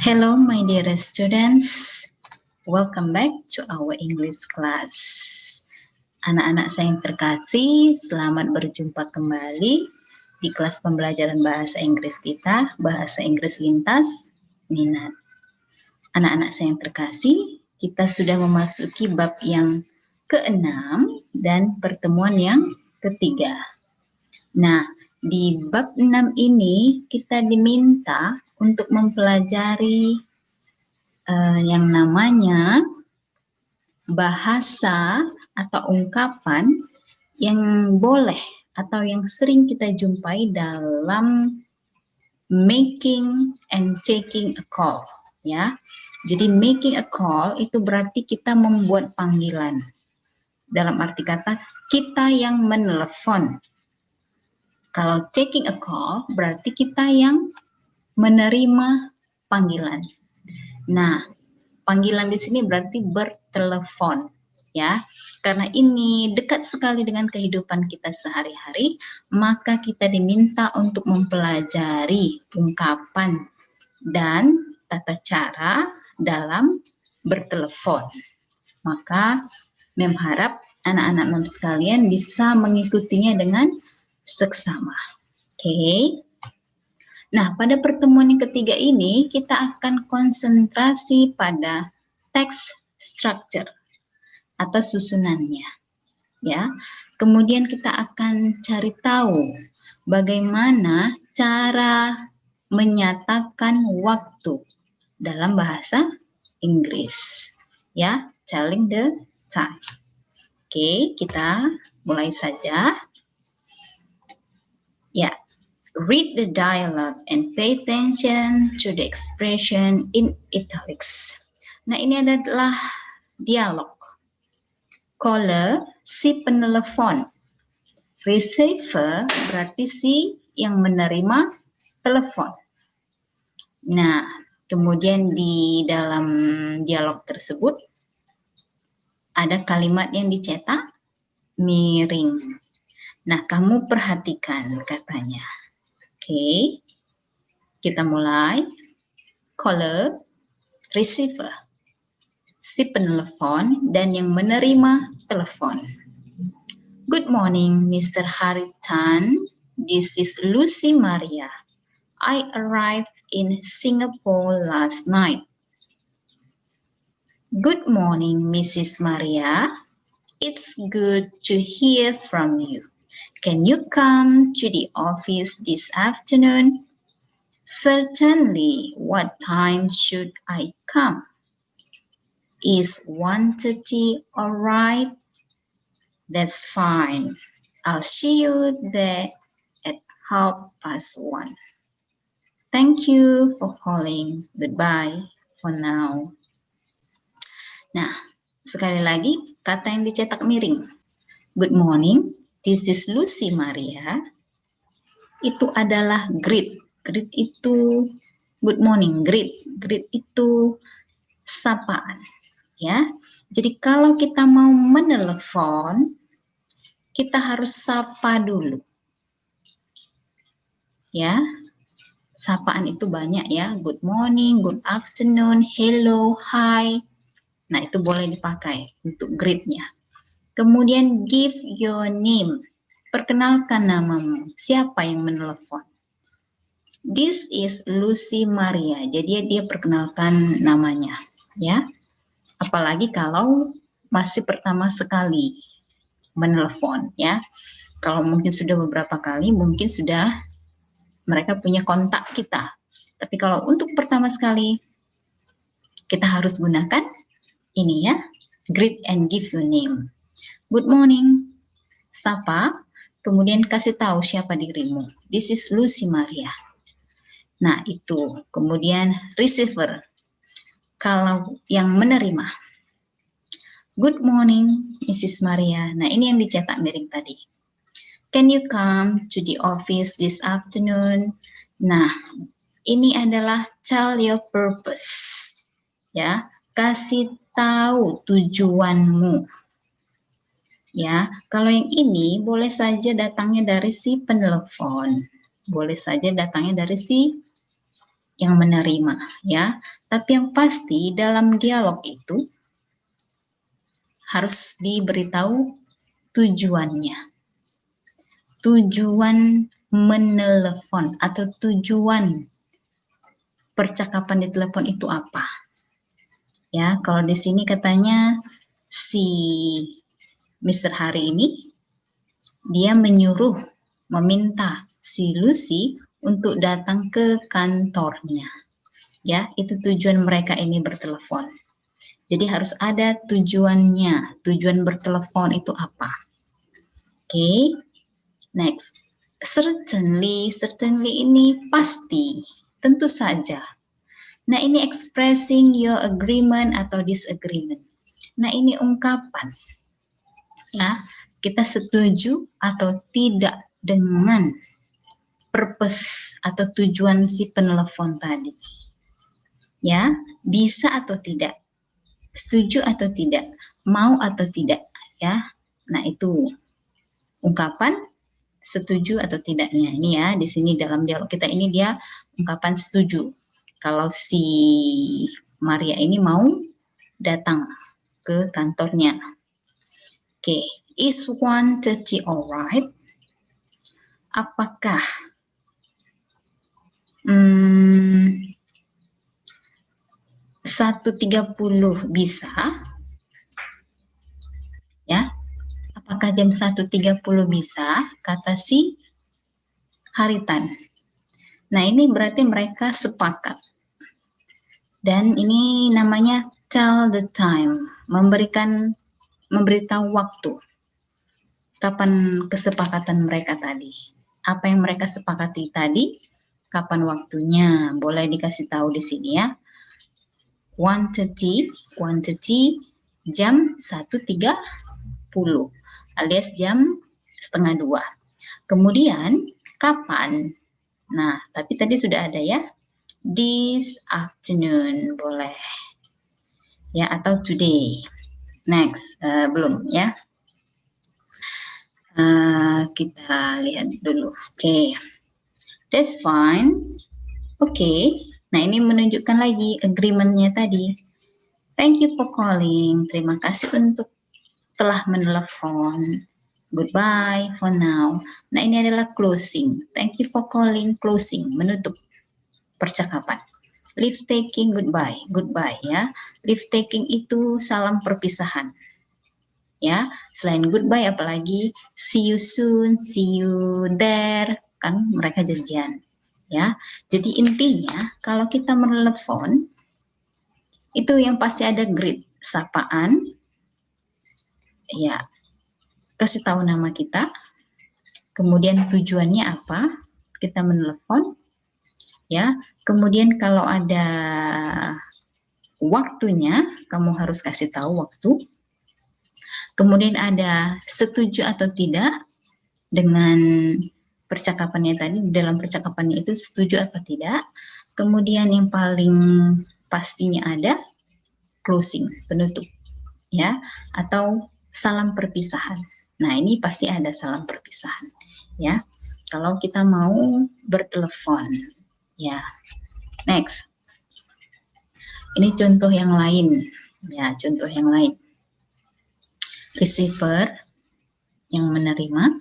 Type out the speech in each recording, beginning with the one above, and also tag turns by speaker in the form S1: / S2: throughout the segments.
S1: Hello, my dear students. Welcome back to our English class. Anak-anak saya yang terkasih, selamat berjumpa kembali di kelas pembelajaran bahasa Inggris kita, Bahasa Inggris Lintas Minat. Anak-anak saya yang terkasih, kita sudah memasuki bab yang ke-6 dan pertemuan yang ketiga. Nah, di bab 6 ini kita diminta untuk mempelajari yang namanya bahasa atau ungkapan yang boleh atau yang sering kita jumpai dalam making and taking a call, ya. Jadi making a call itu berarti kita membuat panggilan. Dalam arti kata kita yang menelepon. Kalau taking a call berarti kita yang menerima panggilan. Nah, panggilan di sini berarti bertelepon, ya. Karena ini dekat sekali dengan kehidupan kita sehari-hari, maka kita diminta untuk mempelajari ungkapan dan tata cara dalam bertelepon. Maka Mem harap anak-anak Mem sekalian bisa mengikutinya dengan seksama. Oke. Nah, pada pertemuan yang ketiga ini kita akan konsentrasi pada text structure atau susunannya, ya. Kemudian kita akan cari tahu bagaimana cara menyatakan waktu dalam bahasa Inggris, ya, telling the time. Oke, kita mulai saja. Ya. Read the dialogue and pay attention to the expression in italics. Nah, ini adalah dialog. Caller, si penelepon. Receiver berarti si yang menerima telepon. Nah, kemudian di dalam dialog tersebut ada kalimat yang dicetak miring. Nah, kamu perhatikan katanya. Oke, kita mulai. Caller, receiver, si penelepon dan yang menerima telepon. Good morning, Mr. Haritan. This is Lucy Maria. I arrived in Singapore last night. Good morning, Mrs. Maria. It's good to hear from you. Can you come to the office this afternoon? Certainly. What time should I come? Is 1:30 all right? That's fine. I'll see you there at 1:30. Thank you for calling. Goodbye for now. Nah, sekali lagi kata yang dicetak miring. Good morning. This is Lucy Maria. Itu adalah greet. Greet itu good morning. Greet itu sapaan, ya. Jadi kalau kita mau menelepon, kita harus sapa dulu. Ya. Sapaan itu banyak ya. Good morning, good afternoon, hello, hi. Nah, itu boleh dipakai untuk greet-nya. Kemudian give your name. Perkenalkan namamu. Siapa yang menelepon? This is Lucy Maria. Jadi dia perkenalkan namanya, ya. Apalagi kalau masih pertama sekali menelepon, ya. Kalau mungkin sudah beberapa kali, mungkin sudah mereka punya kontak kita. Tapi kalau untuk pertama sekali, kita harus gunakan ini ya. Greet and give your name. Good morning, sapa, kemudian kasih tahu siapa dirimu. This is Lucy Maria. Nah, itu. Kemudian receiver, kalau yang menerima. Good morning, Mrs. Maria. Nah, ini yang dicetak miring tadi. Can you come to the office this afternoon? Nah, ini adalah tell your purpose. Ya, kasih tahu tujuanmu. Ya, kalau yang ini boleh saja datangnya dari si penelepon, boleh saja datangnya dari si yang menerima, ya. Tapi yang pasti dalam dialog itu harus diberitahu tujuannya. Tujuan menelepon atau tujuan percakapan di telepon itu apa? Ya, kalau di sini katanya si Mr. Hari ini dia meminta si Lucy untuk datang ke kantornya. Ya, itu tujuan mereka ini bertelepon. Jadi harus ada tujuannya. Tujuan bertelepon itu apa? Oke. Next. Certainly ini pasti, tentu saja. Nah, ini expressing your agreement atau disagreement. Nah, ini ungkapan. Ya, kita setuju atau tidak dengan purpose atau tujuan si penelepon tadi. Ya, bisa atau tidak, setuju atau tidak, mau atau tidak, ya. Nah, itu ungkapan setuju atau tidaknya. Ini ya, di sini dalam dialog kita ini dia ungkapan setuju. Kalau si Maria ini mau datang ke kantornya. Oke, is 1:30 alright? Apakah 1:30 bisa? Ya, apakah jam 1:30 bisa? Kata si Haritan. Nah, ini berarti mereka sepakat. Dan ini namanya tell the time, memberitahu waktu. Kapan kesepakatan mereka tadi? Apa yang mereka sepakati tadi? Kapan waktunya? Boleh dikasih tahu di sini ya. 1:30 jam 1:30 alias jam 1:30. Kemudian kapan? Nah, tapi tadi sudah ada ya. This afternoon boleh. Ya, atau today. Next, belum ya. Kita lihat dulu. Oke. That's fine. Oke. Nah, ini menunjukkan lagi agreement-nya tadi. Thank you for calling. Terima kasih untuk telah menelepon. Goodbye for now. Nah, ini adalah closing. Thank you for calling. Closing, menutup percakapan. Leave taking, goodbye. Goodbye ya. Leave taking itu salam perpisahan. Ya, selain goodbye apalagi see you soon, see you there, kan mereka janjian. Ya. Jadi intinya kalau kita menelepon itu yang pasti ada greet, sapaan. Ya. Kasih tahu nama kita. Kemudian tujuannya apa? Kita menelepon. Ya. Kemudian kalau ada waktunya, kamu harus kasih tahu waktu. Kemudian ada setuju atau tidak dengan percakapannya tadi, dalam percakapannya itu setuju atau tidak. Kemudian yang paling pastinya ada closing, penutup, ya, atau salam perpisahan. Nah, ini pasti ada salam perpisahan, ya. Kalau kita mau bertelepon, ya. Next. Ini contoh yang lain, ya, contoh yang lain. Receiver yang menerima,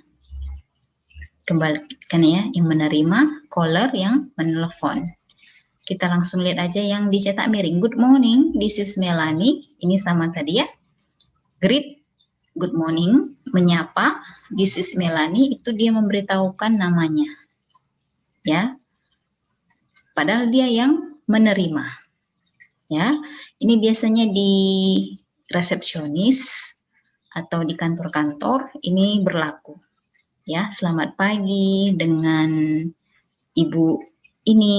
S1: kembalikan ya, yang menerima, caller yang menelepon. Kita langsung lihat aja yang dicetak miring. Good morning, this is Melanie. Ini sama tadi ya. Greet, good morning, menyapa, this is Melanie, itu dia memberitahukan namanya. Ya. Padahal dia yang menerima. Ya. Ini biasanya di resepsionis atau di kantor-kantor ini berlaku. Ya, selamat pagi dengan Ibu ini,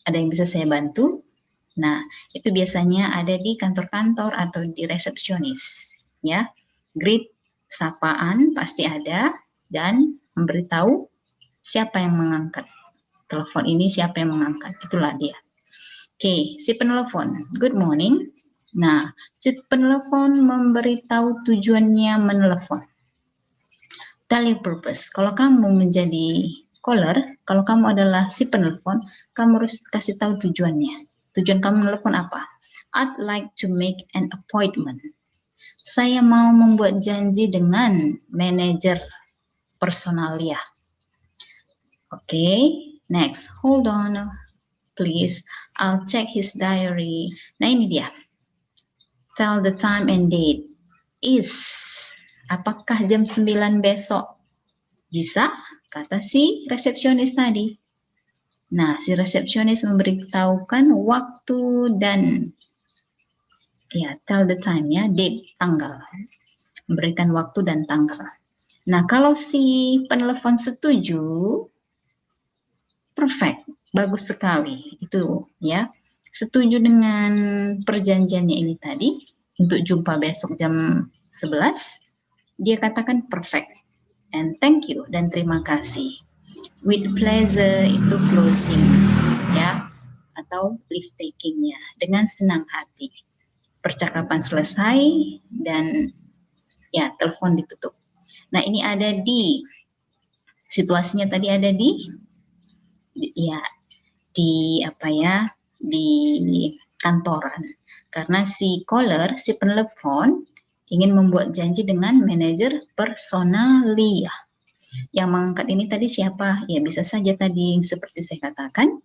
S1: ada yang bisa saya bantu? Nah, itu biasanya ada di kantor-kantor atau di resepsionis. Ya, greet, sapaan pasti ada dan memberitahu siapa yang mengangkat telepon ini, siapa yang mengangkat, itulah dia. Oke, si penelepon, good morning. Nah, si penelepon memberitahu tujuannya menelepon. Tell your purpose. Kalau kamu menjadi caller, Kalau kamu adalah si penelpon, kamu harus kasih tahu tujuannya. Tujuan kamu menelpon apa? I'd like to make an appointment. Saya mau membuat janji dengan manajer personalia. Oke, next. Hold on, please. I'll check his diary. Nah, ini dia. Tell the time and date. Is. Apakah jam 9 besok? Bisa, kata si resepsionis tadi. Nah, si resepsionis memberitahukan waktu dan ya, tell the time ya, date, tanggal. Memberikan waktu dan tanggal. Nah, kalau si penelepon setuju, perfect, bagus sekali. Itu ya. Setuju dengan perjanjiannya ini tadi untuk jumpa besok jam 11, dia katakan perfect. And thank you dan terima kasih. With pleasure itu closing ya, atau leave takingnya, dengan senang hati. Percakapan selesai dan ya telepon ditutup. Nah, ini ada di situasinya tadi ada di ya di apa ya, di kantoran. Karena si caller, si penelepon ingin membuat janji dengan manajer personalia. Yang mengangkat ini tadi siapa? Ya bisa saja tadi seperti saya katakan,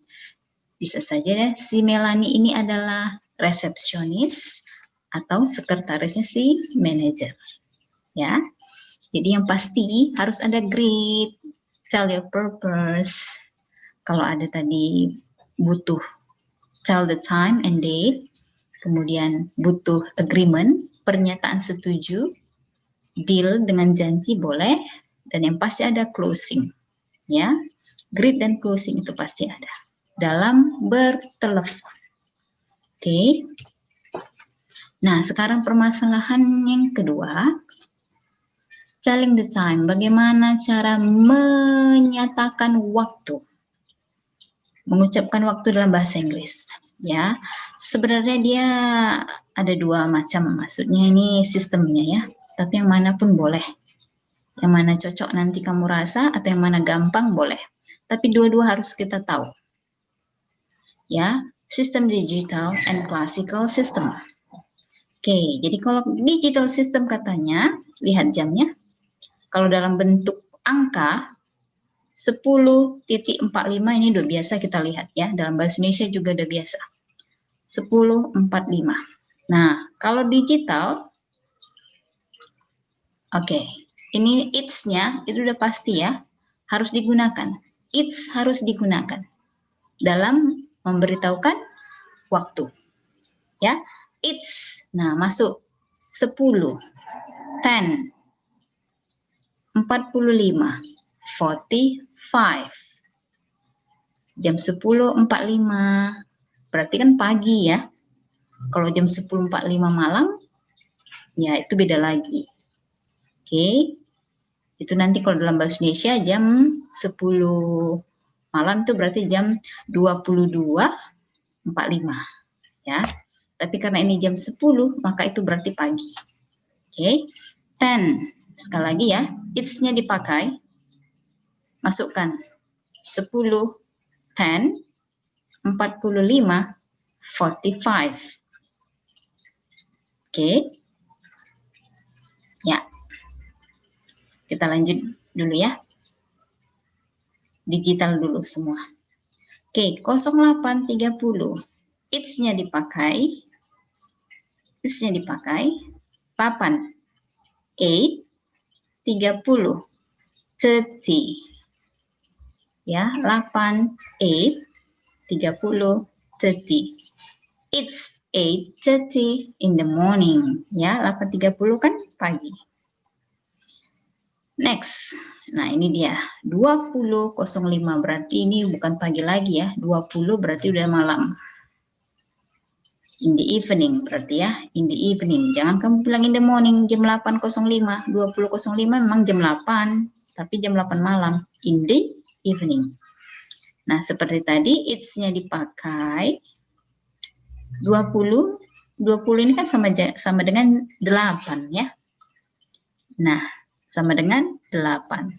S1: bisa saja si Melanie ini adalah resepsionis atau sekretarisnya si manajer. Ya. Jadi yang pasti harus ada greet, tell your purpose. Kalau ada tadi butuh tell the time and date, kemudian butuh agreement, pernyataan setuju, deal dengan janji boleh, dan yang pasti ada closing. Ya, greet dan closing itu pasti ada dalam bertelepon. Oke. Nah, sekarang permasalahan yang kedua, telling the time. Bagaimana cara menyatakan waktu? Mengucapkan waktu dalam bahasa Inggris. Ya, sebenarnya dia ada dua macam, maksudnya ini sistemnya ya. Tapi yang mana pun boleh. Yang mana cocok nanti kamu rasa atau yang mana gampang boleh. Tapi dua-dua harus kita tahu. Ya, sistem digital and classical system. Oke, jadi kalau digital system katanya, lihat jamnya. Kalau dalam bentuk angka 10.45 ini udah biasa kita lihat ya. Dalam bahasa Indonesia juga udah biasa. 10.45. Nah, kalau digital, oke. Ini it's-nya itu udah pasti ya. Harus digunakan. It's harus digunakan dalam memberitahukan waktu. Ya, it's. Nah, masuk 10, 10, 45, 45. Jam 10.45 berarti kan pagi ya. Kalau jam 10.45 malam ya itu beda lagi. Oke. Itu nanti kalau dalam bahasa Indonesia jam 10 malam itu berarti jam 22.45 ya. Tapi karena ini jam 10 maka itu berarti pagi. Oke. 10. Sekali lagi ya, it's-nya dipakai. Masukkan 10, 10, 45, 45. Oke. Ya. Kita lanjut dulu ya. Digital dulu semua. Oke, 08.30. It's-nya dipakai. It's-nya dipakai. 8, 8, 30, 30. Ya, 8, 8, 30, 30. It's 8:30 in the morning. Ya, 8.30 kan pagi. Next. Nah, ini dia. 20.05 berarti ini bukan pagi lagi ya. 20 berarti udah malam. In the evening berarti ya. In the evening. Jangan kamu bilang in the morning jam 8.05. 20.05 memang jam 8. Tapi jam 8 malam. In the evening. Nah, seperti tadi, it's-nya dipakai 20. 20 ini kan sama dengan 8 ya. Nah, sama dengan 8.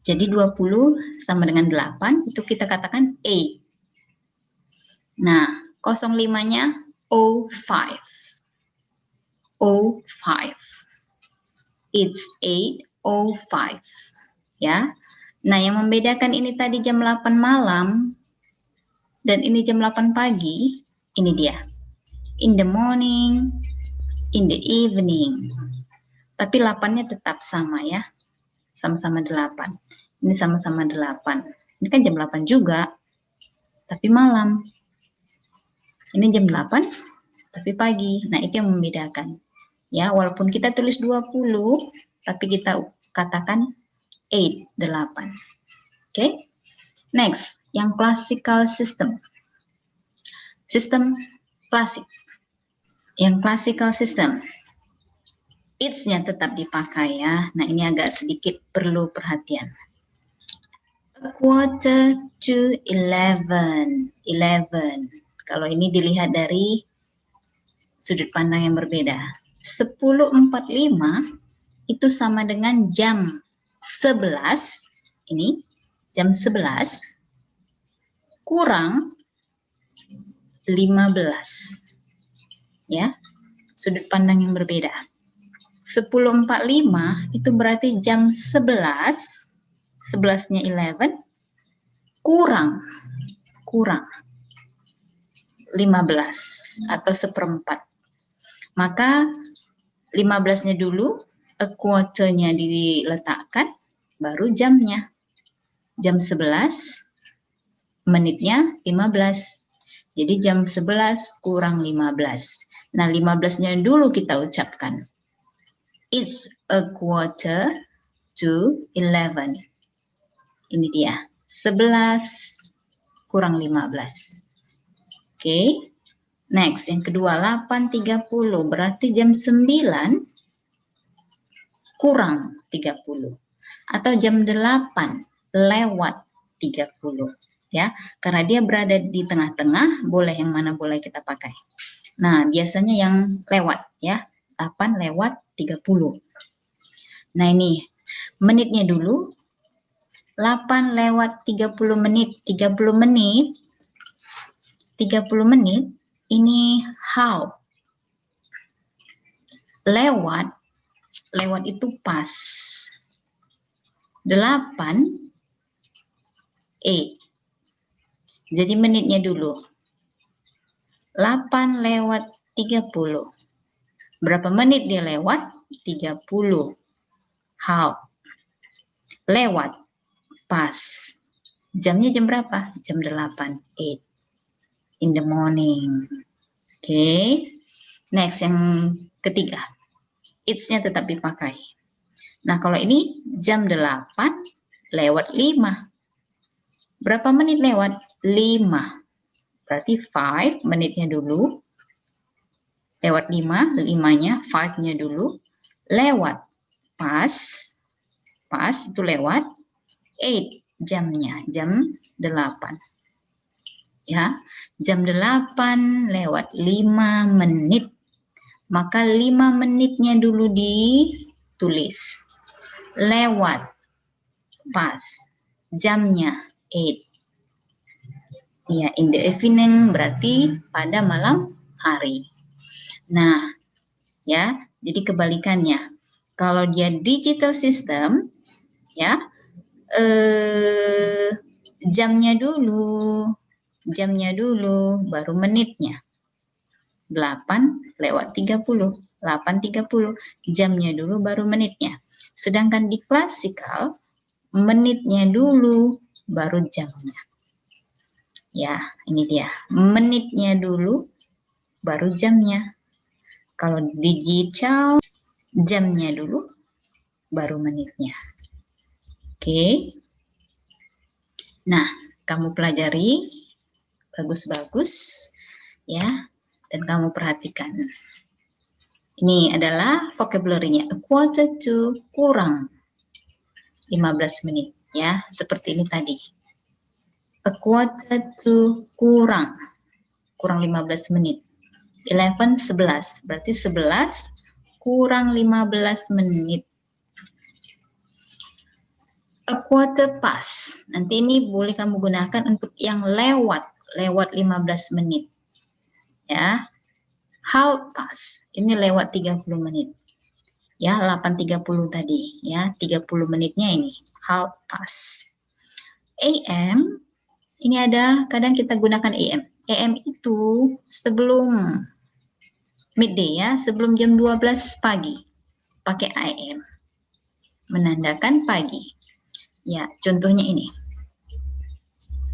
S1: Jadi 20 sama dengan 8, itu kita katakan 8. Nah, 05-nya 05. 05. It's 8:05. Ya. Nah, yang membedakan ini tadi jam 8 malam dan ini jam 8 pagi, ini dia. In the morning, in the evening. Tapi 8-nya tetap sama ya. Sama-sama 8. Ini sama-sama 8. Ini kan jam 8 juga, tapi malam. Ini jam 8, tapi pagi. Nah, itu yang membedakan. Ya, walaupun kita tulis 20, tapi kita katakan 8. Oke. Next, yang classical system. Sistem klasik. Yang classical system. It's-nya tetap dipakai ya. Nah, ini agak sedikit perlu perhatian. A quarter to 11. 11. Kalau ini dilihat dari sudut pandang yang berbeda. 10:45 itu sama dengan jam 11. Ini jam 11 kurang 15. Ya, sudut pandang yang berbeda. 10:45 itu berarti jam 11, 11-nya 11 kurang 15 atau 1/4. Maka 15-nya dulu, a quarter-nya diletakkan, baru jamnya. Jam 11, menitnya 15. Jadi jam 11 kurang 15. Nah, 15-nya dulu kita ucapkan. It's a quarter to 11. Ini dia. 11 kurang 15. Oke. Next, yang kedua 8:30. Berarti jam 9 kurang 30. Atau jam 8 lewat 30. Ya, karena dia berada di tengah-tengah, boleh yang mana boleh kita pakai. Nah, biasanya yang lewat ya, 8 lewat 30. Nah, ini menitnya dulu. 8 lewat 30 menit. 30 menit ini how. Lewat itu pas. 8 Jadi menitnya dulu. 8 lewat 30. Berapa menit dia lewat? 30. How? Lewat. Pas. Jamnya jam berapa? Jam 8. 8. In the morning. Oke. Next, yang ketiga. It's-nya tetap dipakai. Nah, kalau ini jam 8 lewat 5. Berapa menit lewat? 5. Berarti 5 menitnya dulu. Lewat 5, 5-nya, 5-nya dulu. Lewat. Pas itu lewat. 8 jamnya, jam 8. Ya, jam 8 lewat 5 menit. Maka 5 menitnya dulu ditulis. Lewat. Pas. Jamnya 8. Ya, in the evening berarti pada malam hari. Nah, ya, jadi kebalikannya. Kalau dia digital system, ya, jamnya dulu, baru menitnya. 8 lewat 30, 8:30, jamnya dulu baru menitnya. Sedangkan di klasikal, menitnya dulu baru jamnya. Ya, ini dia. Menitnya dulu, baru jamnya. Kalau digital, jamnya dulu, baru menitnya. Oke. Nah, kamu pelajari. Bagus-bagus. Ya, dan kamu perhatikan. Ini adalah vocabulary-nya. A quarter to kurang 15 menit. Ya, seperti ini tadi. A quarter to kurang 15 menit. 11, berarti 11 kurang 15 menit. A quarter past. Nanti ini boleh kamu gunakan untuk yang lewat 15 menit. Ya. Half past. Ini lewat 30 menit. Ya, 8.30 tadi, ya. 30 menitnya ini. Half past. AM, ini ada kadang kita gunakan AM. AM itu sebelum midday ya, sebelum jam 12 pagi. Pakai AM. Menandakan pagi. Ya, contohnya ini.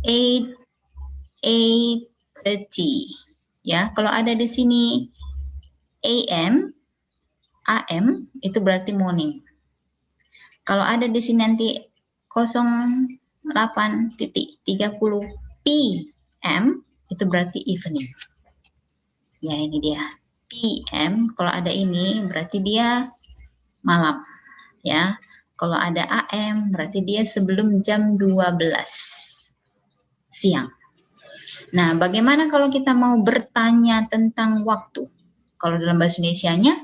S1: 8:30. Ya, kalau ada di sini AM, AM itu berarti morning. Kalau ada di sini nanti 08.30 PM itu berarti evening. Ya, ini dia. PM kalau ada ini berarti dia malam. Ya. Kalau ada AM berarti dia sebelum jam 12 siang. Nah, bagaimana kalau kita mau bertanya tentang waktu? Kalau dalam bahasa Indonesianya,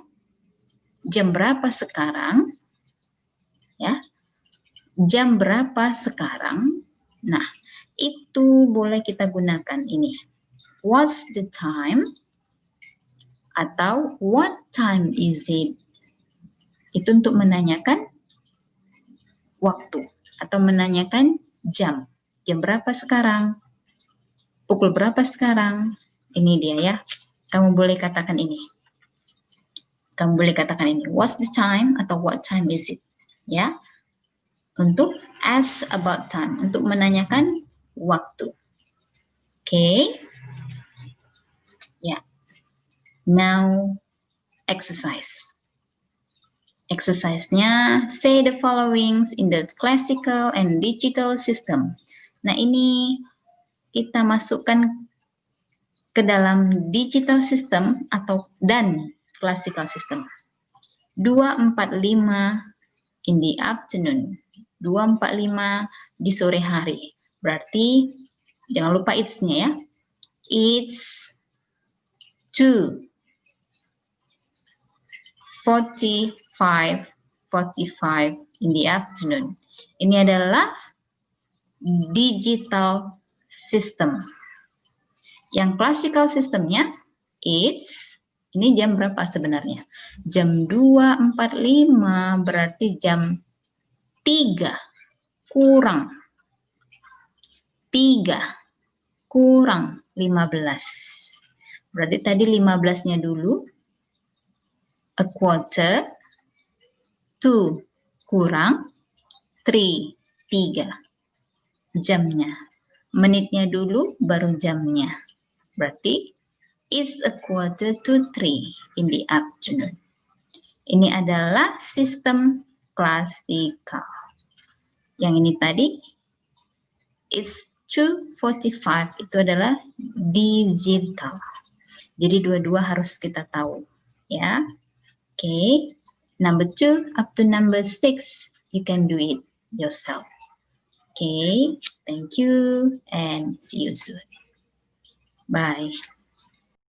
S1: jam berapa sekarang? Ya, jam berapa sekarang? Nah, itu boleh kita gunakan ini. What's the time? Atau what time is it? Itu untuk menanyakan waktu atau menanyakan jam. Jam berapa sekarang? Pukul berapa sekarang? Ini dia ya. Kamu boleh katakan ini. Kamu boleh katakan ini. What's the time atau what time is it? Ya. Untuk ask about time. Untuk menanyakan waktu. Okay. Ya. Now exercise. Exercise-nya, say the followings in the classical and digital system. Nah, ini kita masukkan ke dalam digital system dan classical system. 2:45 in the afternoon. 2:45 di sore hari. Berarti jangan lupa it's-nya ya. It's 2:45 in the afternoon. Ini adalah digital system. Yang classical systemnya, it's, ini jam berapa sebenarnya? Jam 2:45 berarti jam 3 kurang 15. Berarti tadi 15-nya dulu. A quarter, 2 kurang 3 jamnya. Menitnya dulu baru jamnya. Berarti it's a quarter to 3 in the afternoon. Ini adalah sistem klasikal. Yang ini tadi it's 2:45 itu adalah digital. Jadi dua-dua harus kita tahu ya. Okay, number 2 up to number 6, you can do it yourself. Okay, thank you and see you soon. Bye.